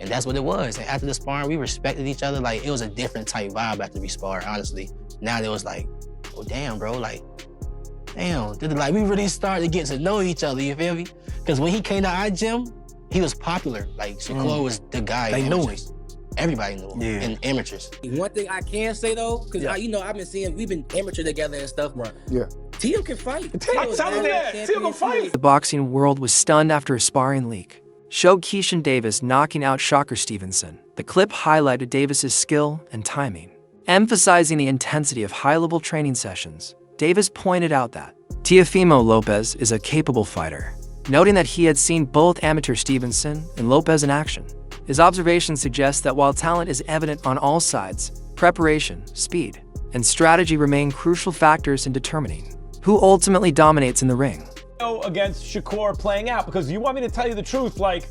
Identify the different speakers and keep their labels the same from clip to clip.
Speaker 1: And that's what it was. And after the sparring, we respected each other. Like, it was a different type vibe after we sparred, honestly. Now it was like, oh, damn, bro. Like, damn. Like, we really started to get to know each other, you feel me? Because when he came to our gym, he was popular. Like, Shakur was the guy.
Speaker 2: They knew him.
Speaker 1: Everybody knew him, and amateurs.
Speaker 3: One thing I can say, though, because, I've been seeing, we've been amateur together and stuff.
Speaker 2: Right. Yeah.
Speaker 3: Teo can fight.
Speaker 2: Teo can fight.
Speaker 4: The boxing world was stunned after a sparring leak showed Keyshawn Davis knocking out Shakur Stevenson. The clip highlighted Davis's skill and timing. Emphasizing the intensity of high-level training sessions, Davis pointed out that Teofimo Lopez is a capable fighter, noting that he had seen both amateur Stevenson and Lopez in action. His observation suggests that while talent is evident on all sides, preparation, speed, and strategy remain crucial factors in determining who ultimately dominates in the ring.
Speaker 5: Against Shakur playing out, because you want me to tell you the truth, like,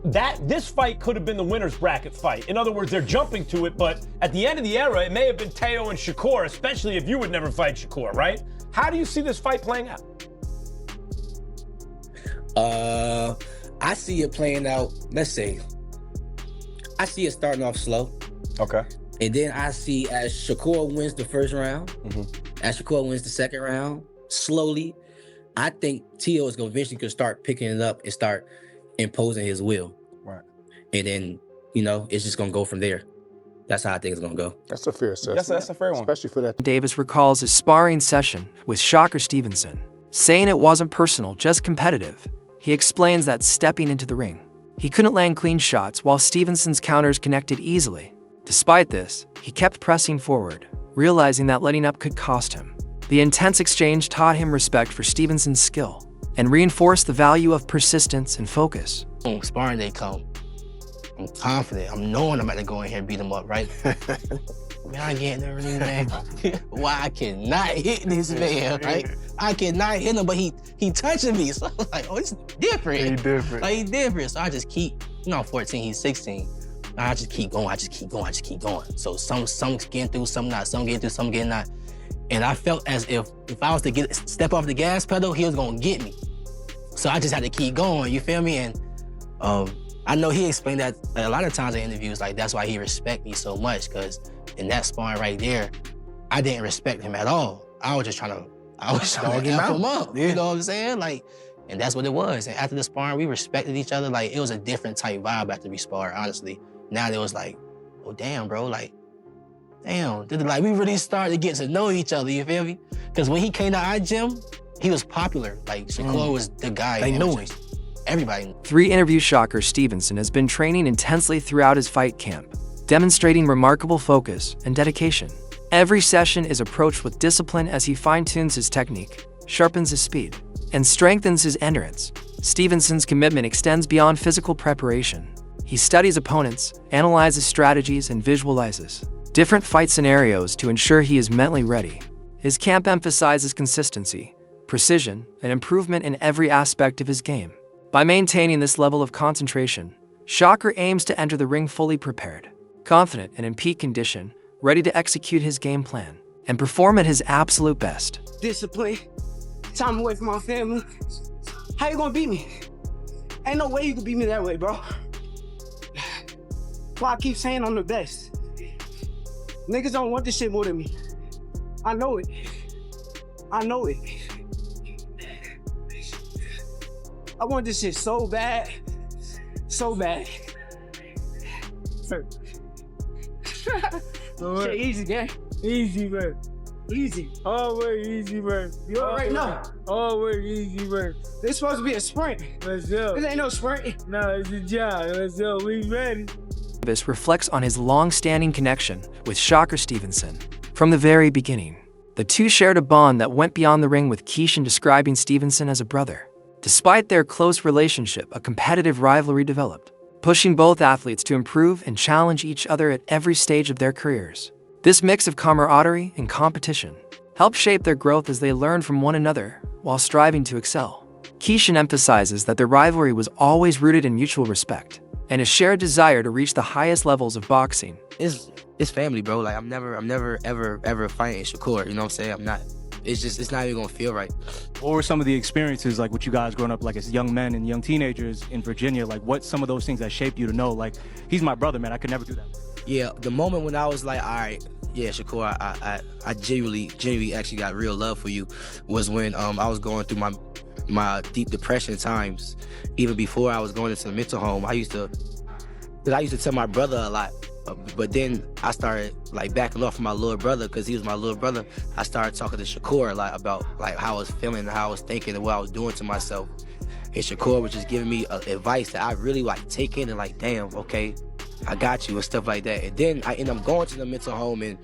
Speaker 5: this fight could have been the winner's bracket fight. In other words, they're jumping to it, but at the end of the era, it may have been Teo and Shakur, especially if you would never fight Shakur, right? How do you see this fight playing out?
Speaker 3: I see it playing out, let's say, I see it starting off slow.
Speaker 2: Okay.
Speaker 3: And then I see as Shakur wins the first round, as Shakur wins the second round, slowly, I think Teo is going to eventually start picking it up and start imposing his will.
Speaker 2: Right.
Speaker 3: And then, it's just going to go from there. That's how I think it's going to go.
Speaker 2: That's a fair assessment. That's a fair one. Especially for that.
Speaker 4: Davis recalls his sparring session with Shakur Stevenson, saying it wasn't personal, just competitive. He explains that stepping into the ring, he couldn't land clean shots while Stevenson's counters connected easily. Despite this, he kept pressing forward, realizing that letting up could cost him. The intense exchange taught him respect for Stevenson's skill and reinforced the value of persistence and focus.
Speaker 1: Sparring day come, I'm confident. I'm knowing I'm about to go in here and beat him up, right? Man, I get in the ring, man. Why I cannot hit this man, right? I cannot hit him, but he touching me. So I'm like, oh, it's different.
Speaker 2: He different.
Speaker 1: Like, he different. So I just keep, I'm 14, he's 16. I just keep going, I just keep going. So some getting through, some not, some getting through, some getting not. And I felt as if I was to step off the gas pedal, he was gonna get me. So I just had to keep going, you feel me? And I know he explained that a lot of times in interviews, like that's why he respect me so much, because in that sparring right there, I didn't respect him at all. I was trying to F him up, you know what I'm saying? Like, and that's what it was. And after the sparring, we respected each other. Like, it was a different type vibe after we sparred, honestly. Now it was like, oh, damn, bro, like, damn. Like, we really started to get to know each other, you feel me? Because when he came to our gym, he was popular. Like, Shakur was the guy.
Speaker 2: They knew him.
Speaker 1: Everybody knew.
Speaker 4: 3 interview Shakur Stevenson has been training intensely throughout his fight camp, demonstrating remarkable focus and dedication. Every session is approached with discipline as he fine-tunes his technique, sharpens his speed, and strengthens his endurance. Stevenson's commitment extends beyond physical preparation. He studies opponents, analyzes strategies, and visualizes different fight scenarios to ensure he is mentally ready. His camp emphasizes consistency, precision, and improvement in every aspect of his game. By maintaining this level of concentration, Shakur aims to enter the ring fully prepared, confident and in peak condition, ready to execute his game plan and perform at his absolute best.
Speaker 6: Discipline, time away from my family. How you gonna beat me? Ain't no way you can beat me that way, bro. Why I keep saying I'm the best. Niggas don't want this shit more than me. I know it. I know it. I want this shit so bad. So bad. Shit easy, gang.
Speaker 7: Easy, man.
Speaker 6: Easy.
Speaker 7: Always easy, man.
Speaker 6: You already know.
Speaker 7: Always easy, man.
Speaker 6: This supposed to be a sprint.
Speaker 7: Let's go.
Speaker 6: This ain't no sprint.
Speaker 7: No, it's a job. Let's go. We ready.
Speaker 4: Davis reflects on his long-standing connection with Shakur Stevenson. From the very beginning, the two shared a bond that went beyond the ring, with Keyshawn describing Stevenson as a brother. Despite their close relationship, a competitive rivalry developed, pushing both athletes to improve and challenge each other at every stage of their careers. This mix of camaraderie and competition helped shape their growth as they learned from one another while striving to excel. Keyshawn emphasizes that their rivalry was always rooted in mutual respect, and a shared desire to reach the highest levels of boxing.
Speaker 3: It's family, bro. Like I'm never ever fighting Shakur. You know what I'm saying? I'm not. It's not even gonna feel right.
Speaker 8: What were some of the experiences like with you guys growing up like as young men and young teenagers in Virginia? Like what's some of those things that shaped you to know like he's my brother, man, I could never do that?
Speaker 3: Yeah, the moment when I was like, all right, yeah, Shakur, I genuinely actually got real love for you was when I was going through my deep depression times. Even before I was going into the mental home, I used to tell my brother a lot. But then I started like backing off from my little brother because he was my little brother. I started talking to Shakur a lot about like how I was feeling and how I was thinking and what I was doing to myself. And Shakur was just giving me advice that I really like take in and like, damn, okay, I got you and stuff like that. And then I end up going to the mental home and,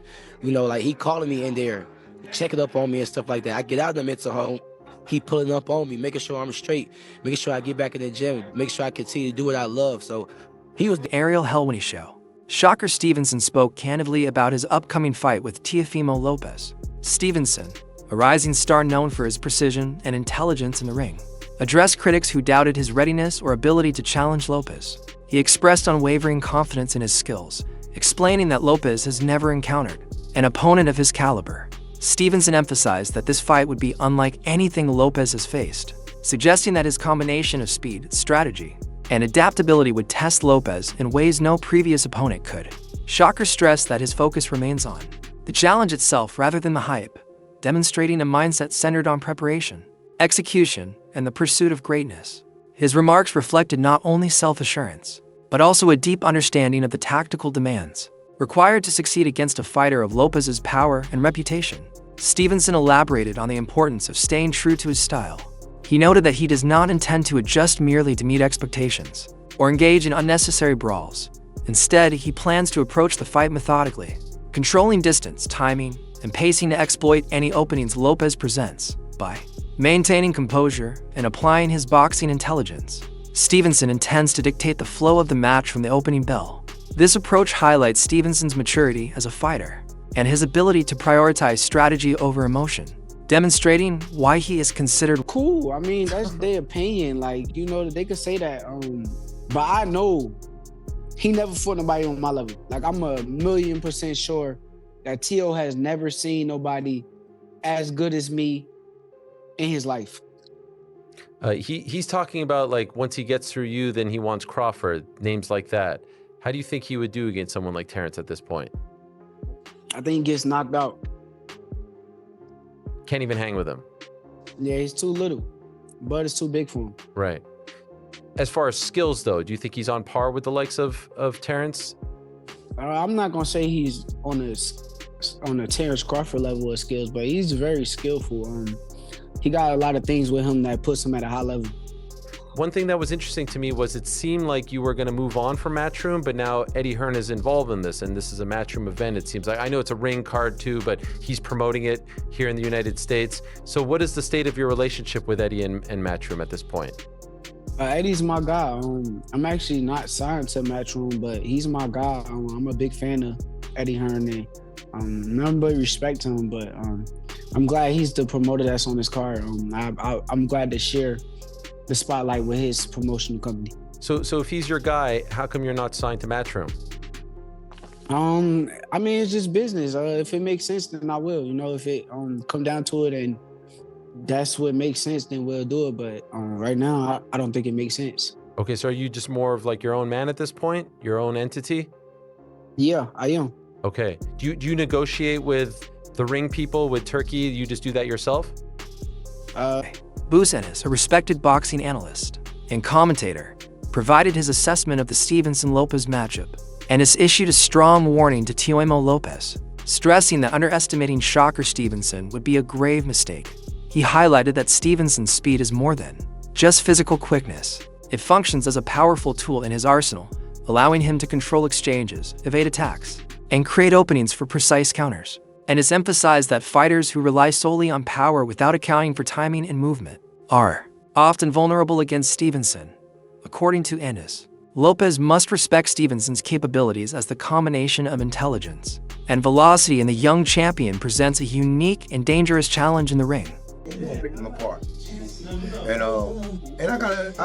Speaker 3: you know, like he calling me in there, checking up on me and stuff like that. I get out of the mental home, he pulling up on me, making sure I'm straight, making sure I get back in the gym, making sure I continue to do what I love. So he was
Speaker 4: The Ariel Helwani Show. Shakur Stevenson spoke candidly about his upcoming fight with Teofimo Lopez. Stevenson, a rising star known for his precision and intelligence in the ring, addressed critics who doubted his readiness or ability to challenge Lopez. He expressed unwavering confidence in his skills, explaining that Lopez has never encountered an opponent of his caliber. Stevenson emphasized that this fight would be unlike anything Lopez has faced, suggesting that his combination of speed, strategy, and adaptability would test Lopez in ways no previous opponent could. Shakur stressed that his focus remains on the challenge itself rather than the hype, demonstrating a mindset centered on preparation, execution, and the pursuit of greatness. His remarks reflected not only self-assurance, but also a deep understanding of the tactical demands required to succeed against a fighter of Lopez's power and reputation. Stevenson elaborated on the importance of staying true to his style. He noted that he does not intend to adjust merely to meet expectations or engage in unnecessary brawls. Instead, he plans to approach the fight methodically, controlling distance, timing, and pacing to exploit any openings Lopez presents by maintaining composure and applying his boxing intelligence. Stevenson intends to dictate the flow of the match from the opening bell. This approach highlights Stevenson's maturity as a fighter and his ability to prioritize strategy over emotion, demonstrating why he is considered
Speaker 6: Cool. I mean, that's their opinion. Like, you know, they could say that. But I know he never fought nobody on my level. Like, I'm 1,000,000% sure that Teo has never seen nobody as good as me in his life.
Speaker 9: He's talking about like once he gets through you, then he wants Crawford, names like that. How do you think he would do against someone like Terrence at this point?
Speaker 6: I think he gets knocked out.
Speaker 9: Can't even hang with him.
Speaker 6: Yeah, he's too little. Bud is too big for him.
Speaker 9: Right. As far as skills, though, do you think he's on par with the likes of Terrence?
Speaker 6: I'm not gonna say he's on the Terrence Crawford level of skills, but he's very skillful. He got a lot of things with him that puts him at a high level.
Speaker 9: One thing that was interesting to me was it seemed like you were going to move on from Matchroom, but now Eddie Hearn is involved in this, and this is a Matchroom event, it seems like. I know it's a ring card too, but he's promoting it here in the United States. So what is the state of your relationship with Eddie and Matchroom at this point?
Speaker 6: Eddie's my guy. I'm actually not signed to Matchroom, but he's my guy. I'm a big fan of Eddie Hearn, and nothing but respect to him, but I'm glad he's the promoter that's on this card. I'm glad to share the spotlight with his promotional company.
Speaker 9: So if he's your guy, how come you're not signed to Matchroom?
Speaker 6: I mean, it's just business. If it makes sense, then I will. You know, if it come down to it and that's what makes sense, then we'll do it. But right now, I don't think it makes sense.
Speaker 9: Okay, so are you just more of like your own man at this point? Your own entity?
Speaker 6: Yeah, I am.
Speaker 9: Okay. Do you negotiate with the ring people, with Turkey? You just do that yourself?
Speaker 4: Booz Ennis, a respected boxing analyst and commentator, provided his assessment of the Stevenson-Lopez matchup and has issued a strong warning to Teofimo Lopez, stressing that underestimating Shakur Stevenson would be a grave mistake. He highlighted that Stevenson's speed is more than just physical quickness. It functions as a powerful tool in his arsenal, allowing him to control exchanges, evade attacks, and create openings for precise counters. And has emphasized that fighters who rely solely on power without accounting for timing and movement are often vulnerable against Stevenson. According to Ennis, Lopez must respect Stevenson's capabilities as the combination of intelligence and velocity, and the young champion presents a unique and dangerous challenge in the ring.
Speaker 2: Pick them apart.
Speaker 10: And I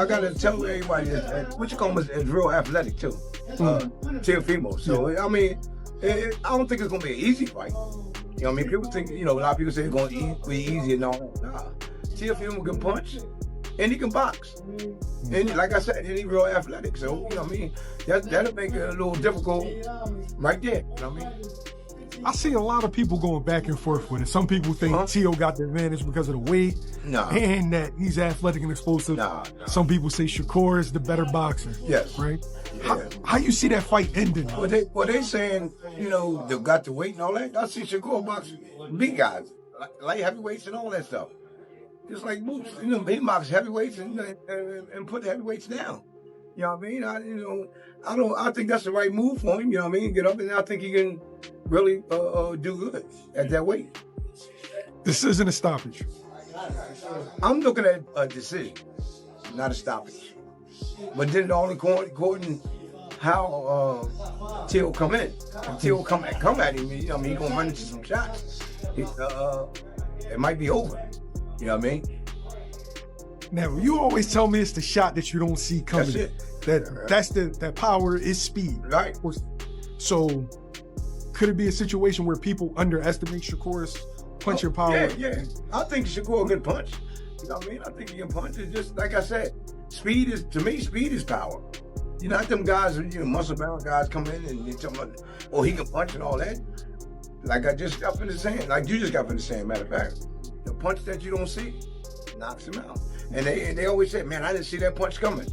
Speaker 10: gotta tell everybody that what you call him is real athletic too. Teofimo. So I mean, I don't think it's gonna be an easy fight. You know what I mean? People think, a lot of people say it's gonna be easy and all that. Nah. Teofimo can punch and he can box. And like I said, he's real athletic. So, you know what I mean? That'll make it a little difficult right there. You know what I mean?
Speaker 11: I see a lot of people going back and forth with it. Some people think Teo got the advantage because of the weight and that he's athletic and explosive. Some people say Shakur is the better boxer.
Speaker 10: Yes.
Speaker 11: Right?
Speaker 10: Yeah.
Speaker 11: How you see that fight ending?
Speaker 10: Well, they saying, they've got the weight and all that. I see Shakur box big guys, light heavyweights and all that stuff. Just like Boots, he boxes heavyweights and put the heavyweights down. You know what I mean? I think that's the right move for him. You know what I mean? Get up, and I think he can really do good at that weight.
Speaker 11: This isn't a stoppage.
Speaker 10: I'm looking at a decision, not a stoppage. But then all according how Teo come in. If Teo come at him, he's gonna run into some shots. It might be over. You know what I mean?
Speaker 11: Now, you always tell me it's the shot that you don't see coming.
Speaker 10: That's it.
Speaker 11: That power is speed.
Speaker 10: Right.
Speaker 11: So, could it be a situation where people underestimate Shakur's punching power?
Speaker 10: Yeah. I think Shakur can punch. You know what I mean? I think he can punch. It's just like I said, speed is power. Not them guys, muscle-bound guys come in and they tell me, he can punch and all that. Like I just got finished saying, like you just got finished saying, matter of fact. The punch that you don't see knocks him out. And they always say, man, I didn't see that punch coming.